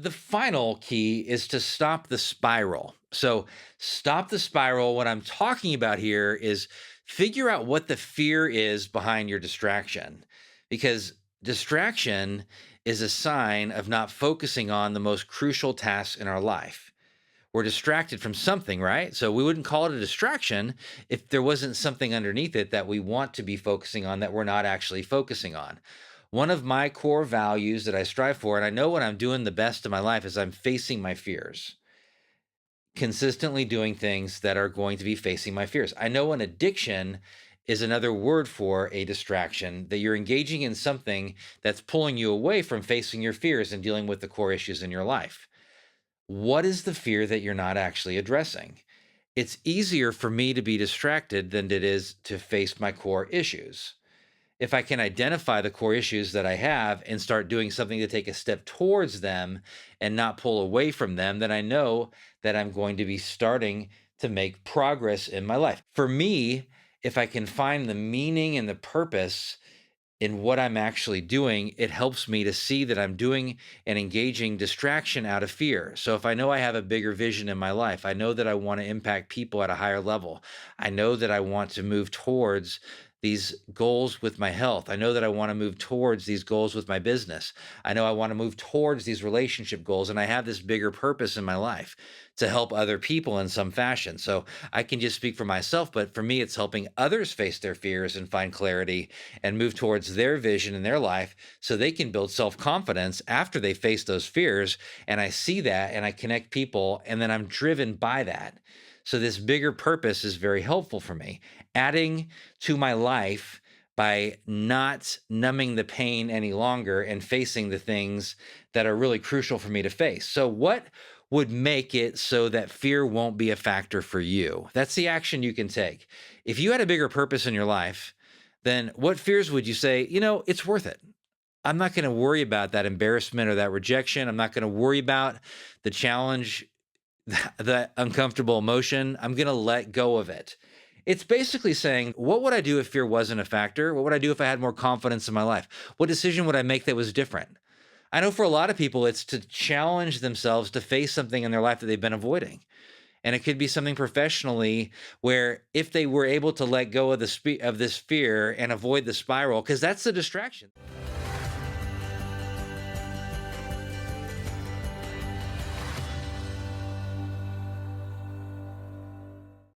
the final key is to stop the spiral. So, stop the spiral. What I'm talking about here is figure out what the fear is behind your distraction, because distraction is a sign of not focusing on the most crucial tasks in our life. We're distracted from something, right? So, we wouldn't call it a distraction if there wasn't something underneath it that we want to be focusing on that we're not actually focusing on. One of my core values that I strive for, and I know when I'm doing the best in my life, is I'm facing my fears, consistently doing things that are going to be facing my fears. I know an addiction is another word for a distraction, that you're engaging in something that's pulling you away from facing your fears and dealing with the core issues in your life. What is the fear that you're not actually addressing? It's easier for me to be distracted than it is to face my core issues. If I can identify the core issues that I have and start doing something to take a step towards them and not pull away from them, then I know that I'm going to be starting to make progress in my life. For me, if I can find the meaning and the purpose in what I'm actually doing, it helps me to see that I'm doing and engaging distraction out of fear. So if I know I have a bigger vision in my life, I know that I want to impact people at a higher level. I know that I want to move towards these goals with my health. I know that I want to move towards these goals with my business. I know I want to move towards these relationship goals. And I have this bigger purpose in my life to help other people in some fashion. So I can just speak for myself, but for me, it's helping others face their fears and find clarity and move towards their vision in their life so they can build self confidence after they face those fears. And I see that and I connect people, and then I'm driven by that. So, this bigger purpose is very helpful for me, adding to my life by not numbing the pain any longer and facing the things that are really crucial for me to face. So, what would make it so that fear won't be a factor for you? That's the action you can take. If you had a bigger purpose in your life, then what fears would you say, it's worth it? I'm not going to worry about that embarrassment or that rejection. I'm not going to worry about the challenge, that uncomfortable emotion. I'm going to let go of it. It's basically saying, what would I do if fear wasn't a factor? What would I do if I had more confidence in my life? What decision would I make that was different? I know for a lot of people, it's to challenge themselves to face something in their life that they've been avoiding. And it could be something professionally where if they were able to let go of of this fear and avoid the spiral, because that's the distraction.